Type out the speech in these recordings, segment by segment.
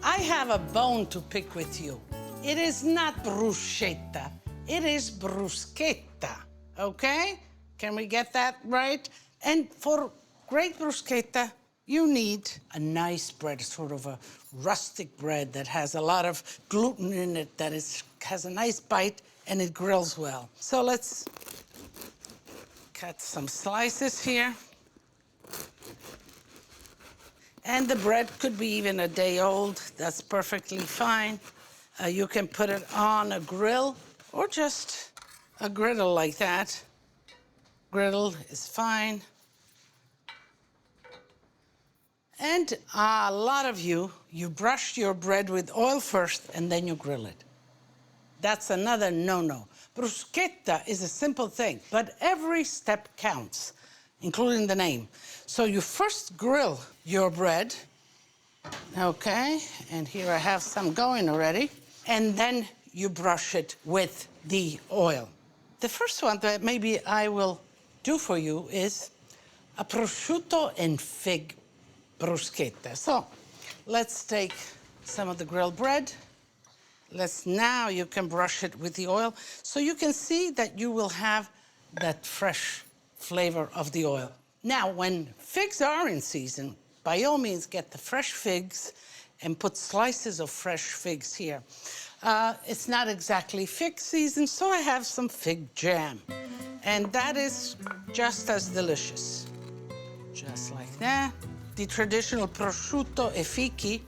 I have a bone to pick with you. It is not bruschetta, it is bruschetta, okay? Can we get that right? And for great bruschetta, you need a nice bread, sort of a rustic bread that has a lot of gluten in it, that has a nice bite, and it grills well. So let's cut some slices here. And the bread could be even a day old. That's perfectly fine. You can put it on a grill or just a griddle like that. Griddle is fine. And a lot of you brush your bread with oil first and then you grill it. That's another no-no. Bruschetta is a simple thing, but every step counts, including the name. So you first grill your bread, okay? And here I have some going already. And then you brush it with the oil. The first one that maybe I will do for you is a prosciutto and fig bruschetta. So let's take some of the grilled bread. Now you can brush it with the oil. So you can see that you will have that fresh flavor of the oil. Now, when figs are in season, by all means get the fresh figs and put slices of fresh figs here. It's not exactly fig season, so I have some fig jam. And that is just as delicious. Just like that. The traditional prosciutto e fichi,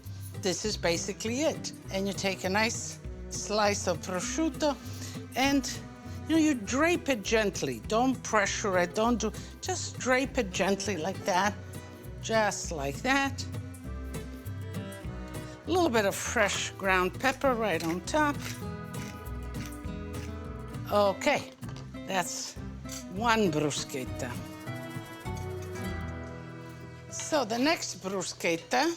this is basically it. And you take a nice slice of prosciutto and you drape it gently. Don't pressure it, just drape it gently like that. Just like that. A little bit of fresh ground pepper right on top. Okay, that's one bruschetta. So the next bruschetta,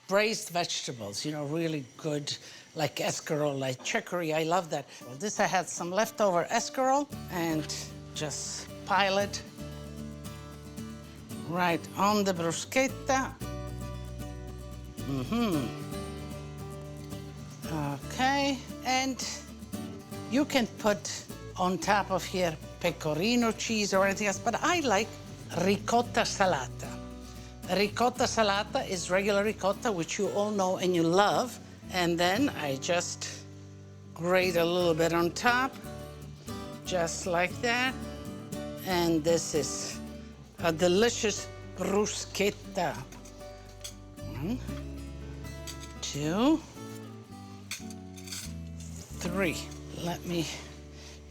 braised vegetables, really good, like escarole, like chicory. I love that. Well, this I had some leftover escarole and just pile it right on the bruschetta. Okay, and you can put on top of here pecorino cheese or anything else, but I like ricotta salata. Ricotta salata is regular ricotta, which you all know and you love. And then I just grate a little bit on top, just like that. And this is a delicious bruschetta. 1, 2, 3. Let me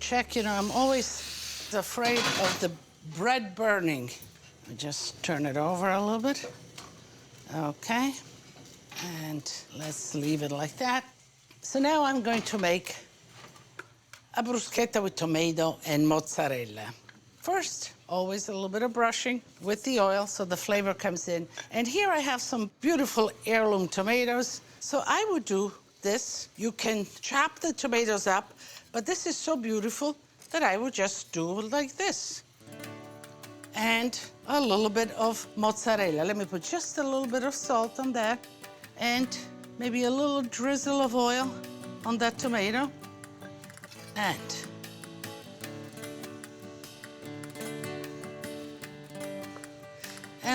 check. I'm always afraid of the bread burning. I just turn it over a little bit. Okay. And let's leave it like that. So now I'm going to make a bruschetta with tomato and mozzarella. First, always a little bit of brushing with the oil so the flavor comes in. And here I have some beautiful heirloom tomatoes. So I would do this. You can chop the tomatoes up, but this is so beautiful that I would just do it like this. And a little bit of mozzarella. Let me put just a little bit of salt on that. And maybe a little drizzle of oil on that tomato. And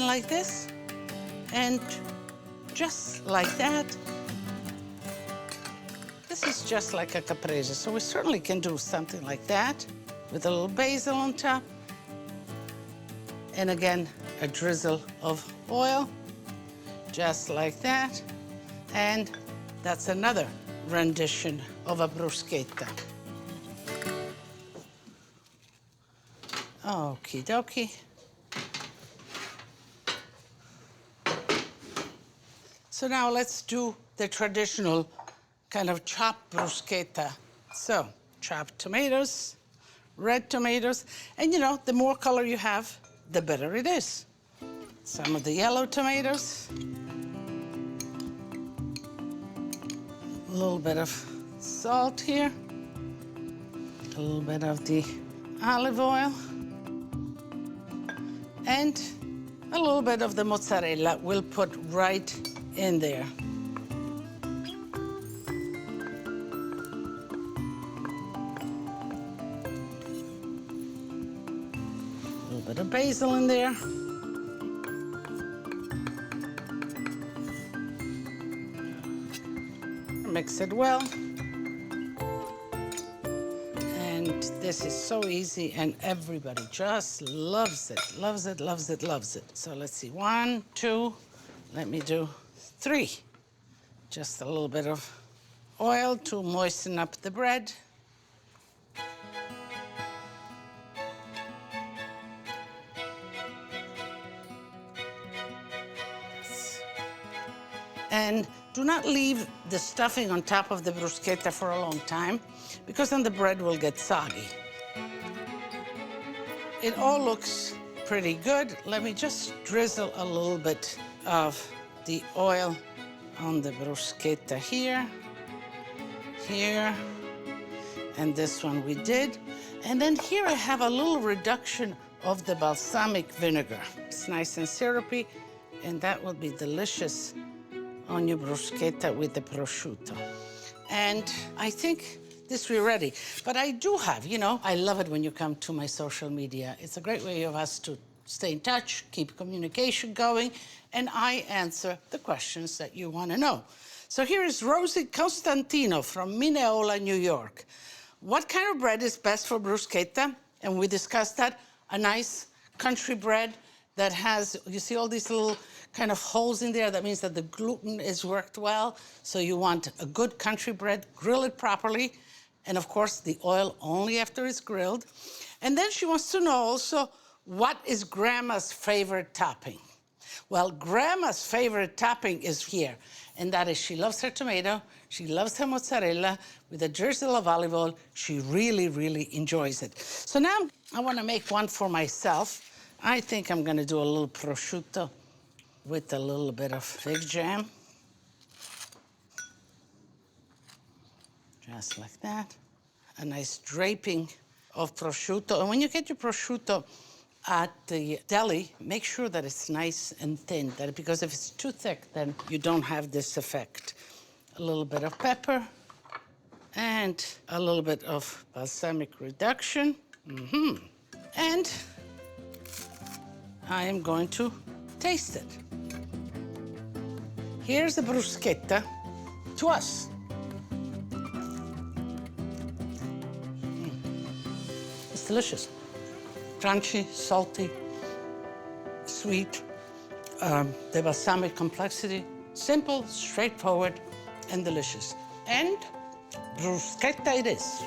like this. And just like that. This is just like a caprese, so we certainly can do something like that with a little basil on top. And again, a drizzle of oil, just like that. And that's another rendition of a bruschetta. Okie dokie. So now let's do the traditional kind of chopped bruschetta. So, chopped tomatoes, red tomatoes, and the more color you have, the better it is. Some of the yellow tomatoes. A little bit of salt here. A little bit of the olive oil. And a little bit of the mozzarella we'll put right in there. bit of basil in there. Mix it well. And this is so easy, and everybody just loves it, loves it, loves it, loves it. So let's see, 1, 2, let me do 3. Just a little bit of oil to moisten up the bread. And do not leave the stuffing on top of the bruschetta for a long time, because then the bread will get soggy. It all looks pretty good. Let me just drizzle a little bit of the oil on the bruschetta here, and this one we did. And then here I have a little reduction of the balsamic vinegar. It's nice and syrupy, and that will be delicious on your bruschetta with the prosciutto. And I think this we're ready. But I do have, you know, I love it when you come to my social media. It's a great way of us to stay in touch, keep communication going, and I answer the questions that you want to know. So here is Rosie Costantino from Mineola, New York. What kind of bread is best for bruschetta? And we discussed that. A nice country bread that has, you see all these little kind of holes in there. That means that the gluten is worked well. So you want a good country bread, grill it properly, and of course the oil only after it's grilled. And then she wants to know also, what is Grandma's favorite topping? Well, Grandma's favorite topping is here, and that is she loves her tomato, she loves her mozzarella with a drizzle of olive oil. She really, really enjoys it. So now I want to make one for myself. I think I'm going to do a little prosciutto with a little bit of fig jam. Just like that. A nice draping of prosciutto. And when you get your prosciutto at the deli, make sure that it's nice and thin, because if it's too thick, then you don't have this effect. A little bit of pepper and a little bit of balsamic reduction. And I am going to taste it. Here's the bruschetta to us. It's delicious. Crunchy, salty, sweet, the balsamic complexity, simple, straightforward, and delicious. And bruschetta it is.